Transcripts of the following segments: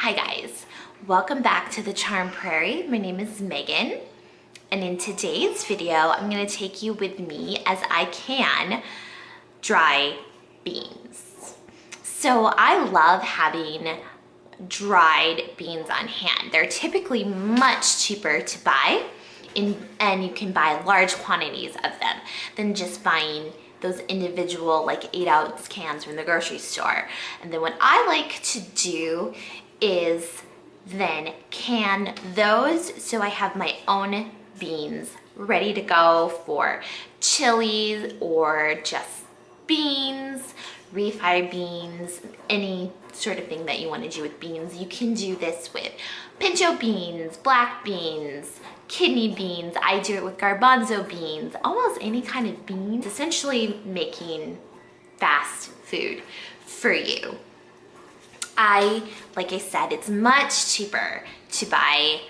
Hi guys, welcome back to the Charm Prairie. My name is Megan, and in today's video, I'm gonna take you with me as I can dry beans. So I love having dried beans on hand. They're typically much cheaper to buy, and you can buy large quantities of them than just buying those individual like 8-ounce cans from the grocery store. And then what I like to do is then can those so I have my own beans ready to go for chilies or just beans, refried beans, any sort of thing that you want to do with beans. You can do this with pinto beans, black beans, kidney beans. I do it with garbanzo beans, almost any kind of beans, essentially making fast food for you. Like I said, it's much cheaper to buy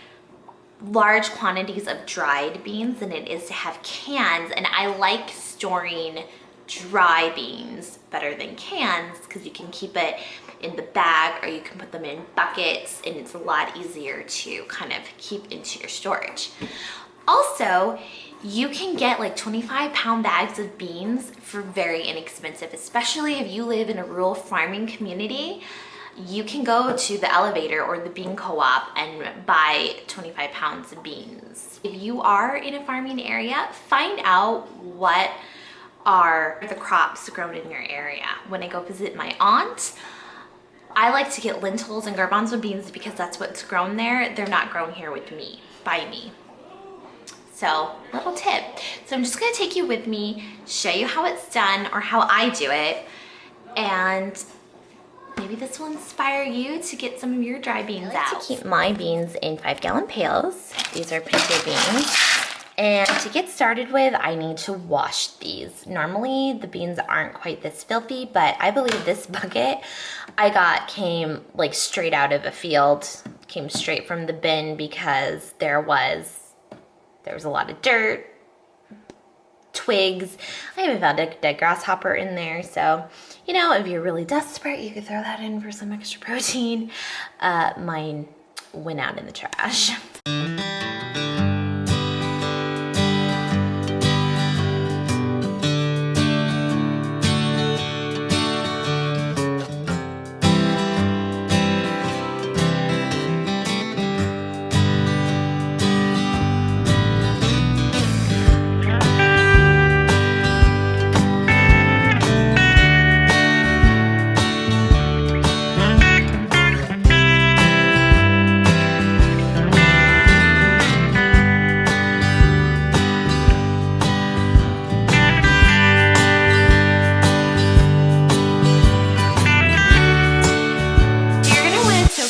large quantities of dried beans than it is to have cans, and I like storing dry beans better than cans because you can keep it in the bag or you can put them in buckets, and it's a lot easier to kind of keep into your storage. Also, you can get like 25-pound bags of beans for very inexpensive, especially if you live in a rural farming community. You can go to the elevator or the bean co-op and buy 25 pounds of beans. If you are in a farming area, find out what are the crops grown in your area. When I go visit my aunt, I like to get lentils and garbanzo beans because that's what's grown there. They're not grown here with me, by me. So, little tip. So I'm just gonna take you with me, show you how it's done or how I do it, and maybe this will inspire you to get some of your dry beans out. I like to keep my beans in 5-gallon pails. These are pinto beans. And to get started with, I need to wash these. Normally, the beans aren't quite this filthy, but I believe this bucket I got came like straight out of a field, came straight from the bin because there was a lot of dirt, twigs. I even found a dead grasshopper in there. So, you know, if you're really desperate, you could throw that in for some extra protein. Mine went out in the trash.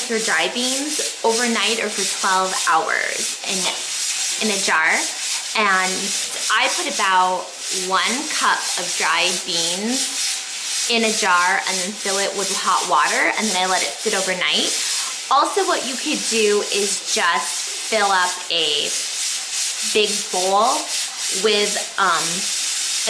Your dry beans overnight or for 12 hours in a jar, and I put about 1 cup of dried beans in a jar and then fill it with hot water, and then I let it sit overnight. Also, what you could do is just fill up a big bowl with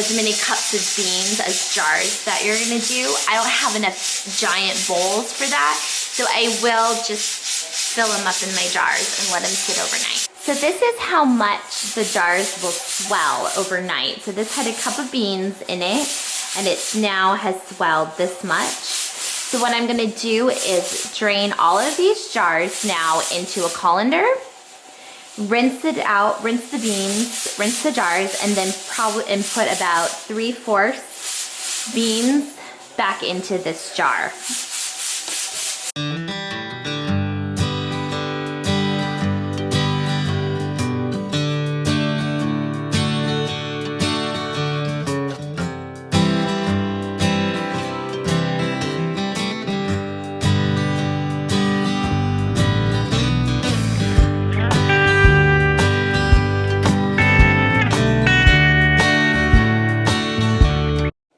as many cups of beans as jars that you're gonna do. I don't have enough giant bowls for that, so I will just fill them up in my jars and let them sit overnight. So this is how much the jars will swell overnight. So this had a cup of beans in it, and it now has swelled this much. So what I'm gonna do is drain all of these jars now into a colander, rinse it out, rinse the beans, rinse the jars, and then put about 3/4 beans back into this jar.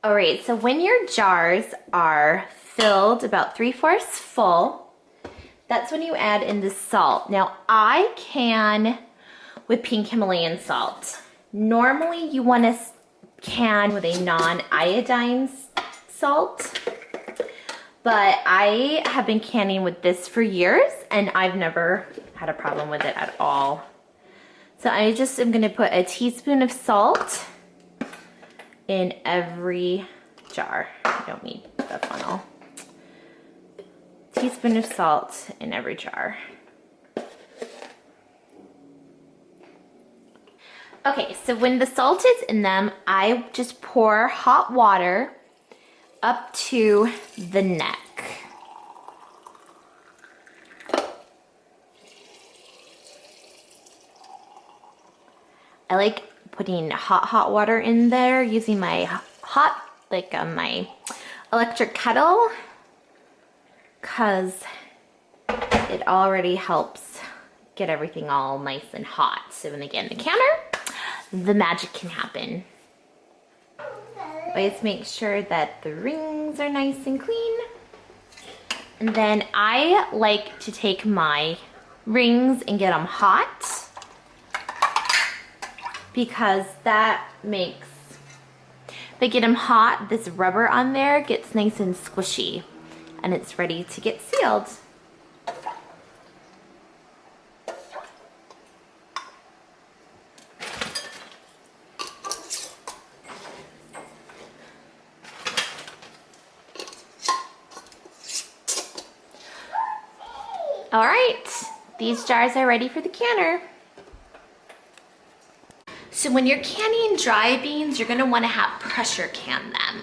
All right, so when your jars are filled about 3/4 full, that's when you add in the salt. Now I can with pink Himalayan salt. Normally you want to can with a non-iodine salt, but I have been canning with this for years and I've never had a problem with it at all. So I just am gonna put a teaspoon of salt in every jar. I don't need the funnel. Teaspoon of salt in every jar. Okay, so when the salt is in them, I just pour hot water up to the neck. I like putting hot water in there using my my electric kettle, cause it already helps get everything all nice and hot. So when they get in the counter, the magic can happen. Always make sure that the rings are nice and clean. And then I like to take my rings and get them hot, because that makes, if I get them hot, this rubber on there gets nice and squishy and it's ready to get sealed. All right, these jars are ready for the canner. So when you're canning dry beans, you're gonna wanna have pressure can them.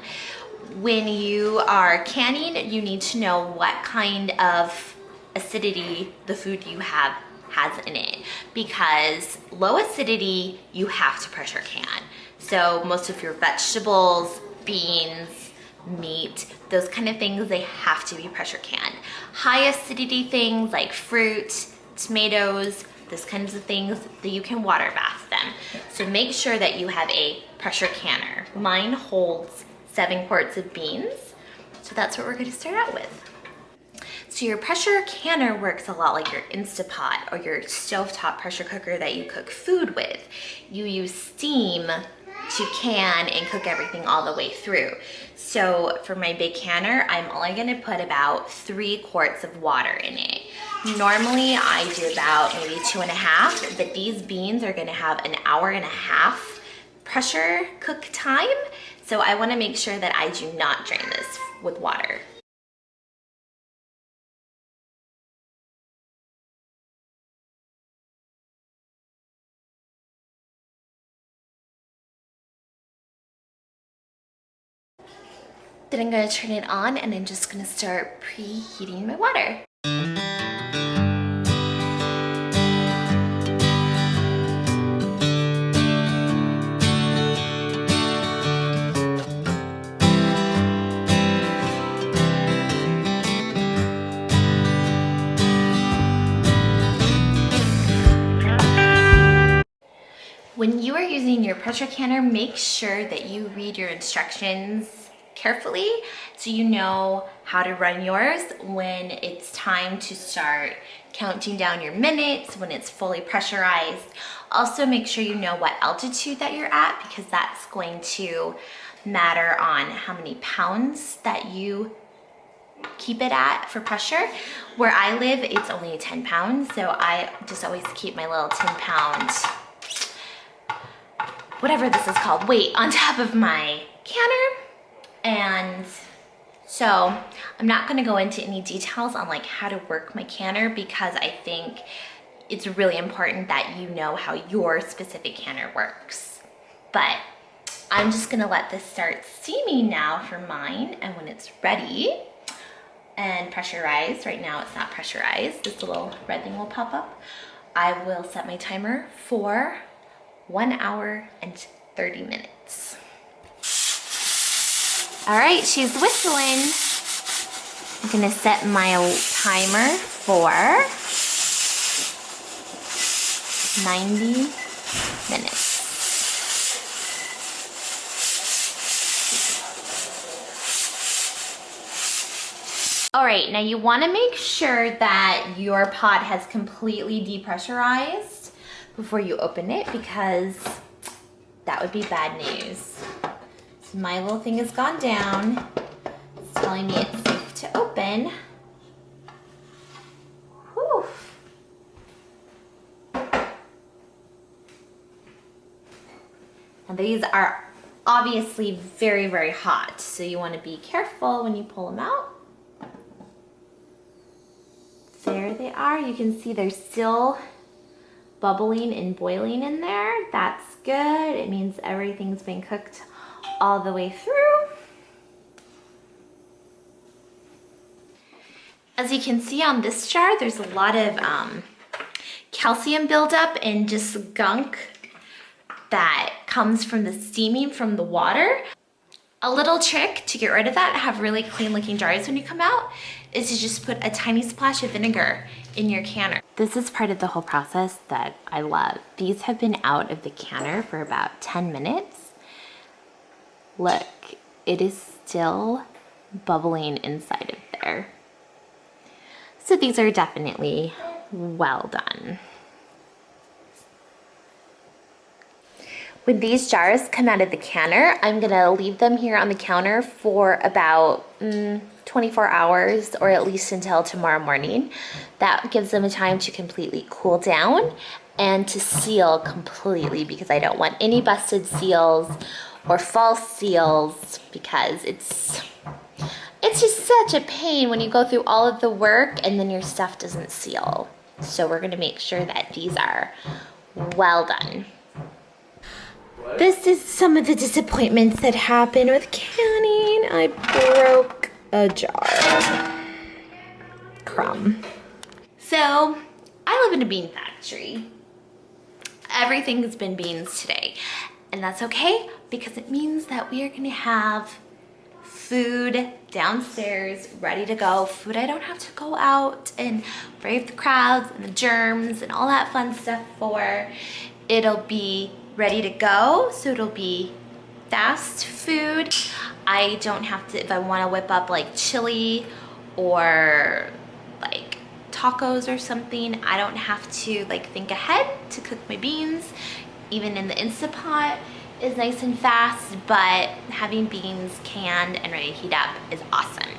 When you are canning, you need to know what kind of acidity the food you have has in it, because low acidity, you have to pressure can. So most of your vegetables, beans, meat, those kind of things, they have to be pressure canned. High acidity things like fruit, tomatoes, those kinds of things, that you can water bath them. So make sure that you have a pressure canner. Mine holds 7 quarts of beans, so that's what we're gonna start out with. So your pressure canner works a lot like your Instapot or your stovetop pressure cooker that you cook food with. You use steam to can and cook everything all the way through. So for my big canner, I'm only gonna put about 3 quarts of water in it. Normally I do about maybe 2.5, but these beans are gonna have an 1.5 hour pressure cook time. So I wanna make sure that I do not drain this with water. Then I'm gonna turn it on and I'm just gonna start preheating my water. When you are using your pressure canner, make sure that you read your instructions carefully so you know how to run yours when it's time to start counting down your minutes, when it's fully pressurized. Also make sure you know what altitude that you're at, because that's going to matter on how many pounds that you keep it at for pressure. Where I live, it's only 10 pounds, so I just always keep my little 10-pound, whatever this is called, weight on top of my canner. And so I'm not gonna go into any details on like how to work my canner, because I think it's really important that you know how your specific canner works. But I'm just gonna let this start steaming now for mine, and when it's ready and pressurized, right now it's not pressurized, this little red thing will pop up, I will set my timer for 1 hour and 30 minutes. All right, she's whistling. I'm gonna set my timer for 90 minutes. All right, now you wanna make sure that your pot has completely depressurized before you open it, because that would be bad news. So my little thing has gone down. It's telling me it's safe to open. in. Whew. And these are obviously very, very hot, so you want to be careful when you pull them out. There they are. You can see they're still bubbling and boiling in there. That's good. It means everything's been cooked all the way through. As you can see on this jar, there's a lot of calcium buildup and just gunk that comes from the steaming from the water. A little trick to get rid of that, have really clean looking jars when you come out, is to just put a tiny splash of vinegar in your canner. This is part of the whole process that I love. These have been out of the canner for about 10 minutes. Look, it is still bubbling inside of there. So these are definitely well done. When these jars come out of the canner, I'm gonna leave them here on the counter for about 24 hours, or at least until tomorrow morning. That gives them a time to completely cool down and to seal completely, because I don't want any busted seals or false seals, because it's just such a pain when you go through all of the work and then your stuff doesn't seal. So we're gonna make sure that these are well done. This is some of the disappointments that happened with canning. I broke a jar. Crumb. So, I live in a bean factory. Everything's been beans today. And that's okay, because it means that we are gonna have food downstairs ready to go. Food I don't have to go out and brave the crowds and the germs and all that fun stuff for. It'll be ready to go, so it'll be fast food. I don't have to, if I want to whip up like chili or like tacos or something, I don't have to like think ahead to cook my beans. Even in the Instant Pot is nice and fast, but having beans canned and ready to heat up is awesome.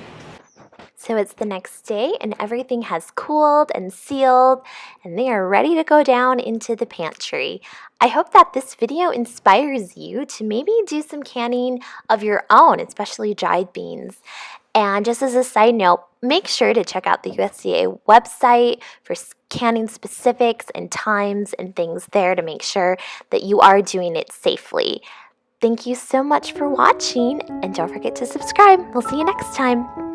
So it's the next day and everything has cooled and sealed and they are ready to go down into the pantry. I hope that this video inspires you to maybe do some canning of your own, especially dried beans. And just as a side note, make sure to check out the USDA website for canning specifics and times and things there to make sure that you are doing it safely. Thank you so much for watching, and don't forget to subscribe. We'll see you next time.